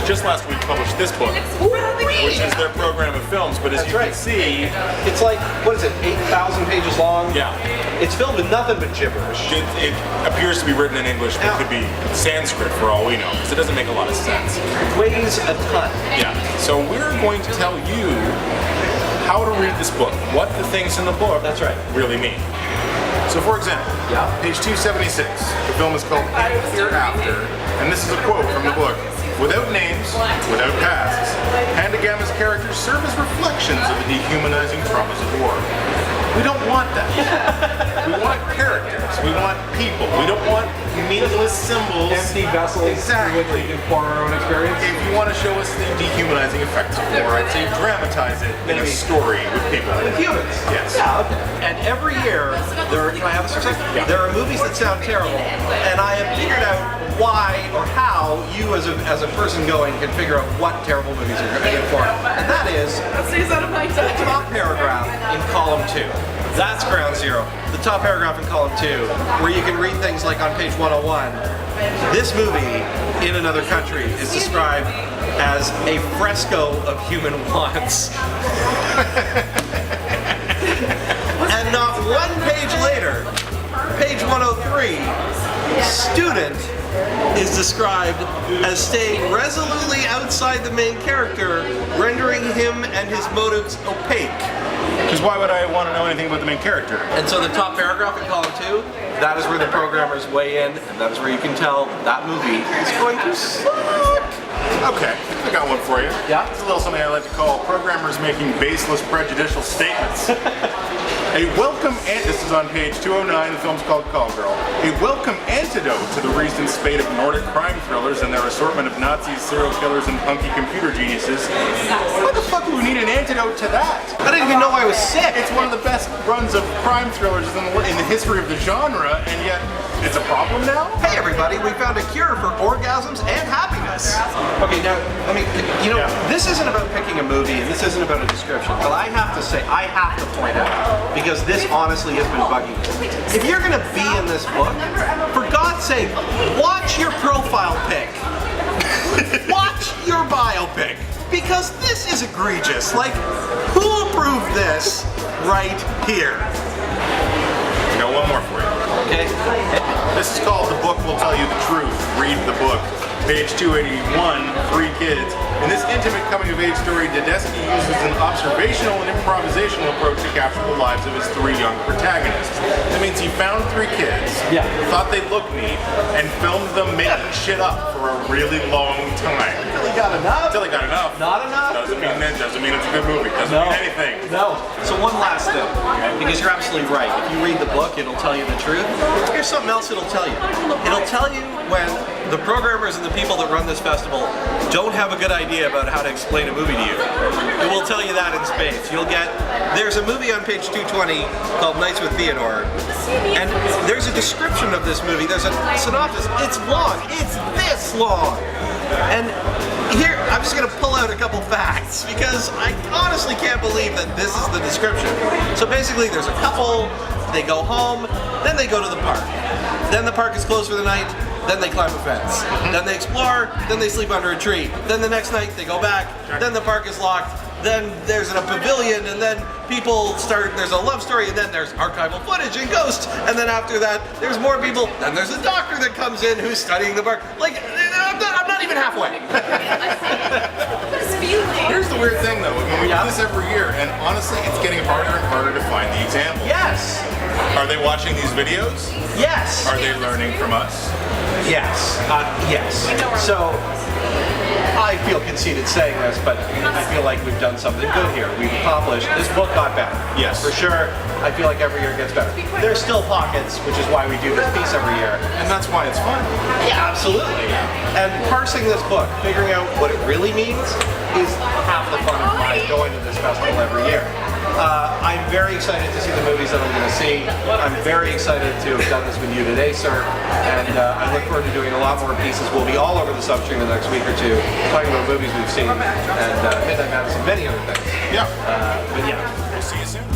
just last week published this book, which is their program of films. But as you can see, it's like, what is it, 8,000 pages long? Yeah. It's filled with nothing but gibberish. It appears to be written in English, but could be Sanskrit for all we know, because it doesn't make a lot of sense. It weighs a ton. Yeah. So we're going to tell you how to read this book, what the things in the book really mean. So for example, page 276, the film is called Hereafter, and this is a quote from the book. Without names, without pasts, Pandagama's characters serve as reflections of the dehumanizing traumas of war. We don't want that. We want characters. We want people. We don't want meaningless symbols. Empty vessels through which we can pour our own experience. If you want to show us the dehumanizing effects of war, I'd say dramatize it in a story with people. With humans. Yes. Yeah, okay. And every year, can I have this for a second? Yeah. There are movies that sound terrible, and I have figured out why or how you as a person going can figure out what terrible movies are good for. And that is the top paragraph in column 2. That's ground zero. The top paragraph in column 2, where you can read things like on page 101, this movie in another country is described as a fresco of human wants. And not one page later, page 103, student is described as staying resolutely outside the main character, rendering him and his motives opaque. Because why would I want to know anything about the main character? And so the top paragraph in column 2, that is where the programmers weigh in, and that is where you can tell that movie is going to suck. Okay, I got one for you. Yeah? It's a little something I like to call programmers making baseless prejudicial statements. A welcome, this is on page 209, the film's called Call Girl. A welcome antidote to the recent spate of Nordic crime thrillers and their assortment of Nazis, serial killers, and punky computer geniuses. Why the fuck do we need an antidote to that? I didn't even know I was sick. It's one of the best runs of crime thrillers in the history of the genre, and yet it's a problem now? Hey everybody, we found a cure for orgasms and happiness. Okay, now, I mean, you know, this isn't about picking a movie, and this isn't about a description, but I have to say, I have to point out, because this honestly has been bugging me. If you're gonna be in this book, for God's sake, watch your profile pic. Watch your biopic, because this is egregious. Like, who approved this right here? I got one more for you. Okay. This is called The Book Will Tell You the Truth. Read the book. Page 281, 3 kids. In this intimate coming-of-age story, Tedeschi uses an observational and improvisational approach to capture the lives of his 3 young protagonists. That means he found 3 kids, thought they looked neat, and filmed them making shit up for a really long time. Until he got enough. Until he got enough. Not enough. Doesn't mean it's a good movie. Doesn't mean anything. No. So one last thing, because you're absolutely right. If you read the book, it'll tell you the truth. Here's something else it'll tell you. It'll tell you when the programmers and the people that run this festival don't have a good idea about how to explain a movie to you. It will tell you that in spades. There's a movie on page 220 called Nights with Theodore, and there's a description of this movie. There's a synopsis. It's long. It's this long. And here, I'm just going to pull out a couple facts, because I honestly can't believe that this is the description. So basically, there's a couple, they go home, then they go to the park. Then the park is closed for the night, then they climb a fence. Then they explore, then they sleep under a tree. Then the next night they go back, then the park is locked, then there's a pavilion, and then people start, there's a love story, and then there's archival footage and ghosts, and then after that there's more people, then there's a doctor that comes in who's studying the park. Like, I'm not even halfway. Here's the weird thing though, I mean, we do this every year, and honestly it's getting harder and harder to find the examples. Yes! Are they watching these videos? Yes! Are they learning from us? Yes. Yes. So, I feel conceited saying this, but I feel like we've done something good here. We've accomplished, this book got better. Yes. For sure, I feel like every year it gets better. There's still pockets, which is why we do this piece every year. And that's why it's fun. Yeah, absolutely. And parsing this book, figuring out what it really means, is half the fun of my going to this festival every year. I'm very excited to see the movies that I'm going to see. I'm very excited to have done this with you today, sir. And I look forward to doing a lot more pieces. We'll be all over the substream in the next week or two, talking about movies we've seen, and Midnight Madness and many other things. Yeah. But yeah. We'll see you soon.